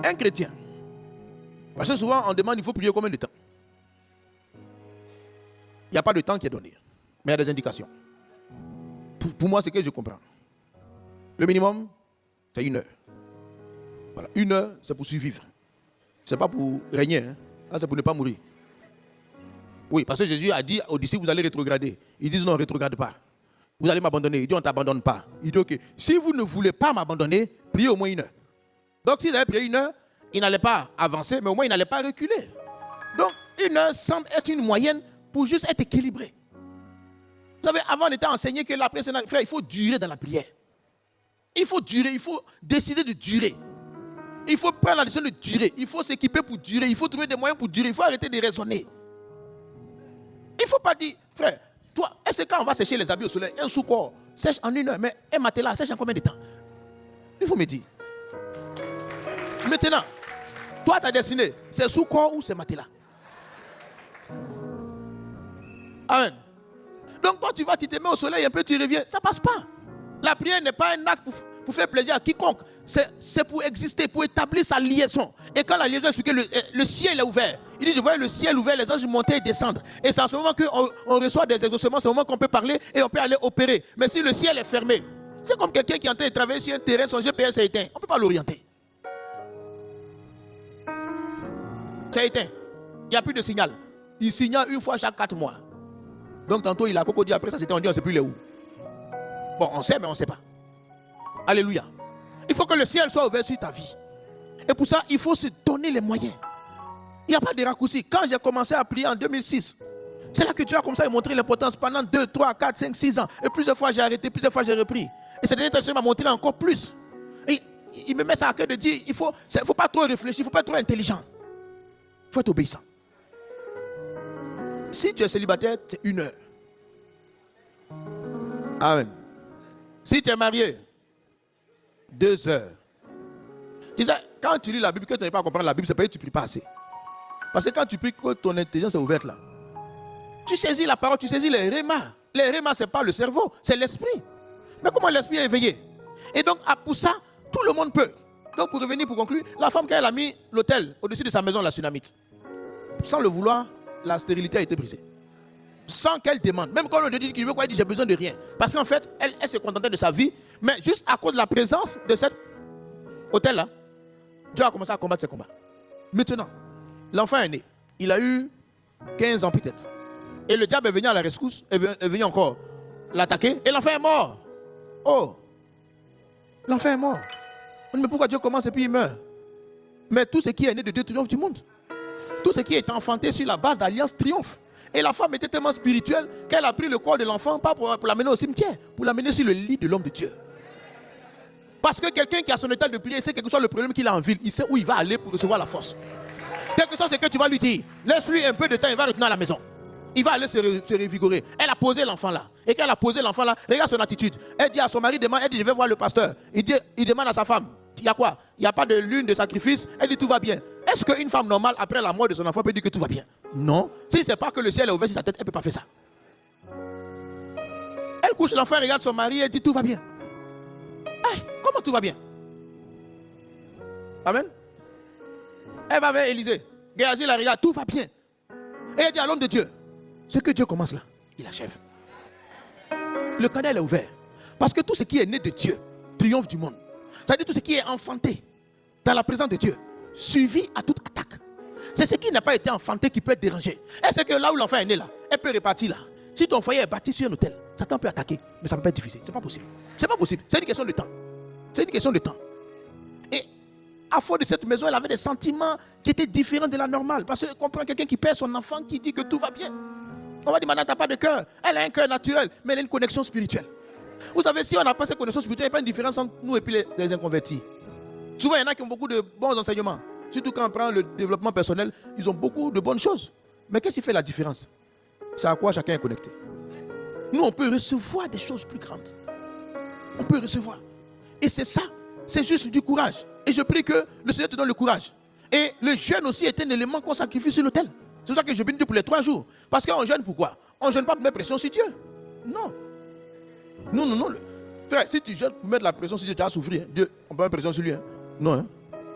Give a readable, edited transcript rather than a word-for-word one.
Un chrétien. Parce que souvent, on demande, il faut prier combien de temps? Il n'y a pas de temps qui est donné. Mais il y a des indications. Pour moi, c'est que je comprends. Le minimum, c'est 1 heure. Voilà. 1 heure, c'est pour survivre. Ce n'est pas pour régner. Hein. Là, c'est pour ne pas mourir. Oui, parce que Jésus a dit aux disciples, vous allez rétrograder. Ils disent non, ne rétrograde pas. Vous allez m'abandonner. Il dit, on ne t'abandonne pas. Il dit, ok, si vous ne voulez pas m'abandonner, priez au moins 1 heure. Donc, s'ils avaient prié 1 heure, ils n'allaient pas avancer, mais au moins, ils n'allaient pas reculer. Donc, 1 heure semble être une moyenne pour juste être équilibré. Vous savez, avant, on était enseigné que la prière, frère, il faut durer dans la prière. Il faut durer, il faut décider de durer. Il faut prendre la décision de durer. Il faut s'équiper pour durer. Il faut trouver des moyens pour durer. Il faut arrêter de raisonner. Il ne faut pas dire, frère, toi, est-ce que quand on va sécher les habits au soleil, un sous-corps sèche en 1 heure, mais un matelas sèche en combien de temps? Il faut me dire. Maintenant, toi, ta destinée, c'est sous-corps ou c'est matelas? Amen. Donc, toi, tu vas, tu te mets au soleil un peu, tu reviens. Ça ne passe pas. La prière n'est pas un acte pour faire plaisir à quiconque. C'est pour exister, pour établir sa liaison. Et quand la liaison est expliquée, le ciel est ouvert. Il dit, je voyais le ciel ouvert, les anges monter et descendre. Et c'est en ce moment qu'on reçoit des exaucements, c'est au moment qu'on peut parler et on peut aller opérer. Mais si le ciel est fermé, c'est comme quelqu'un qui est en train de travailler sur un terrain, son GPS est éteint. On ne peut pas l'orienter. C'est éteint. Il n'y a plus de signal. Il signale 1 fois chaque 4 mois. Donc tantôt il a cocodie, après ça c'était on dit on ne sait plus les où. Bon, on sait mais on ne sait pas. Alléluia. Il faut que le ciel soit ouvert sur ta vie. Et pour ça, il faut se donner les moyens. Il n'y a pas de raccourci. Quand j'ai commencé à prier en 2006, c'est là que Dieu a commencé à montrer l'importance pendant 2, 3, 4, 5, 6 ans. Et plusieurs fois j'ai arrêté, plusieurs fois j'ai repris. Et cette dernière temps, il m'a montré encore plus. Et il me met ça à cœur de dire, il ne faut pas trop réfléchir, il ne faut pas être trop intelligent. Il faut être obéissant. Si tu es célibataire, c'est 1 heure. Amen. Si tu es marié, 2 heures. Tu sais, quand tu lis la Bible, que tu n'arrives pas à comprendre la Bible, c'est parce que tu ne pries pas assez. Parce que quand tu pries, que ton intelligence est ouverte là, tu saisis la parole, tu saisis les rémas. Les rémas, ce n'est pas le cerveau, c'est l'esprit. Mais comment l'esprit est éveillé? Et donc, pour ça, tout le monde peut. Donc, pour revenir, pour conclure, la femme, quand elle a mis l'autel au-dessus de sa maison, la Sunamite, sans le vouloir, la stérilité a été brisée. Sans qu'elle demande. Même quand on lui dit qu'il veut quoi, elle dit j'ai besoin de rien. Parce qu'en fait, elle se contentait de sa vie. Mais juste à cause de la présence de cet hôtel-là, Dieu a commencé à combattre ses combats. Maintenant, l'enfant est né. Il a eu 15 ans peut-être. Et le diable est venu à la rescousse, est venu encore l'attaquer. Et l'enfant est mort. Oh, l'enfant est mort. Mais pourquoi Dieu commence et puis il meurt? Mais tout ce qui est né de Dieu triomphe du monde. Tout ce qui est enfanté sur la base d'alliance triomphe. Et la femme était tellement spirituelle qu'elle a pris le corps de l'enfant, pas pour l'amener au cimetière, pour l'amener sur le lit de l'homme de Dieu. Parce que quelqu'un qui a son état de prière, sait quel que soit le problème qu'il a en ville, il sait où il va aller pour recevoir la force. Quel que soit ce que tu vas lui dire, laisse-lui un peu de temps, il va retourner à la maison. Il va aller se revigorer. Elle a posé l'enfant là. Et quand elle a posé l'enfant là, regarde son attitude. Elle dit à son mari, elle dit je vais voir le pasteur. Il demande à sa femme, il y a quoi? Il n'y a pas de lune de sacrifice. Elle dit tout va bien. Est-ce qu'une femme normale, après la mort de son enfant, peut dire que tout va bien? Non. Si ce n'est pas que le ciel est ouvert sur sa tête, elle ne peut pas faire ça. Elle couche l'enfant, regarde son mari, elle dit tout va bien. Hey, comment tout va bien? Amen. Elle va vers Élisée. Géasi la regarde, tout va bien. Et elle dit à l'homme de Dieu, ce que Dieu commence là, il achève. Le canal est ouvert. Parce que tout ce qui est né de Dieu triomphe du monde. C'est-à-dire tout ce qui est enfanté dans la présence de Dieu suivi à toute attaque. C'est ce qui n'a pas été enfanté qui peut être dérangé. Et c'est que là où l'enfant est né là, elle peut repartir là. Si ton foyer est bâti sur un hôtel, Satan peut attaquer, mais ça ne peut pas être diffusé. C'est pas possible. C'est pas possible. C'est une question de temps. C'est une question de temps. Et à force de cette maison, elle avait des sentiments qui étaient différents de la normale. Parce que comprend quelqu'un qui perd son enfant, qui dit que tout va bien. On va dire, madame, tu n'as pas de cœur. Elle a un cœur naturel, mais elle a une connexion spirituelle. Vous savez, si on n'a pas cette connexion spirituelle, il n'y a pas une différence entre nous et puis les inconvertis. Souvent, il y en a qui ont beaucoup de bons enseignements. Surtout quand on prend le développement personnel, ils ont beaucoup de bonnes choses. Mais qu'est-ce qui fait la différence? C'est à quoi chacun est connecté. Nous, on peut recevoir des choses plus grandes. On peut recevoir. Et c'est ça. C'est juste du courage. Et je prie que le Seigneur te donne le courage. Et le jeûne aussi est un élément qu'on sacrifie sur l'autel. C'est pour ça que je bénis Dieu pour les 3 jours. Parce qu'on jeûne pourquoi? On ne jeûne pas pour mettre pression sur Dieu. Non. Non. Frère, si tu jeûnes pour mettre la pression sur Dieu, tu vas souffrir. Dieu, on peut mettre pression sur lui. Hein? Non. Hein?